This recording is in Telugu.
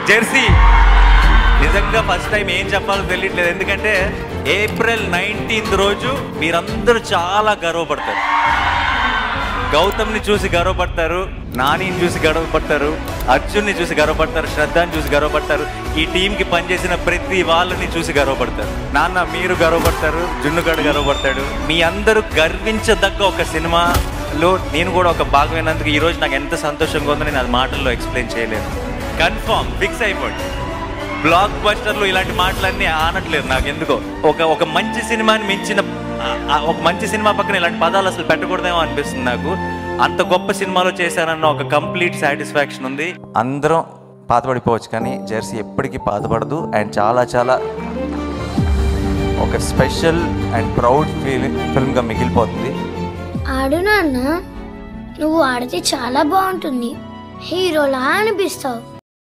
జెర్సీ నిజంగా ఫస్ట్ టైం ఏం చెప్పాలో తెలియట్లేదు, ఎందుకంటే ఏప్రిల్ 19th రోజు మీరందరూ చాలా గర్వపడతారు. గౌతమ్ని చూసి గర్వపడతారు, నానిని చూసి గర్వపడతారు, అర్జున్ని చూసి గర్వపడతారు, శ్రద్ధని చూసి గర్వపడతారు, ఈ టీంకి పనిచేసిన ప్రతి వాళ్ళని చూసి గర్వపడతారు. నాన్న మీరు గర్వపడతారు, జున్నుగాడు గర్వపడతాడు. మీ అందరూ గర్వించదగ్గ ఒక సినిమాలో నేను కూడా ఒక భాగమైనందుకు ఈరోజు నాకు ఎంత సంతోషంగా ఉందో నేను అది మాటల్లో ఎక్స్ప్లెయిన్ చేయలేను. కన్ఫర్మ్ ఫిక్స్ అయిపోండి, బ్లాక్ బస్టర్లు ఇలాంటి మాటలన్నీ ఆనట్లేదు నాకు ఎందుకో. ఒక మంచి సినిమాని మించిన ఒక మంచి సినిమా పక్కన ఇలాంటి పదాలు అసలు పెట్టకూడదేమో అనిపిస్తుంది నాకు. అంత గొప్ప సినిమాలో చేశానన్న ఒక కంప్లీట్ సాటిస్ఫాక్షన్ ఉంది. అందరం పాతపడిపోవచ్చు కానీ జెర్సీ ఎప్పటికీ పాతపడదు అండ్ చాలా చాలా ఒక స్పెషల్ అండ్ ప్రౌడ్ ఫిల్మ్గా మిగిలిపోతుంది. ఆడు నాన్న, నువ్వు ఆడితే చాలా బాగుంటుంది, హీరోలా అనిపిస్తావు.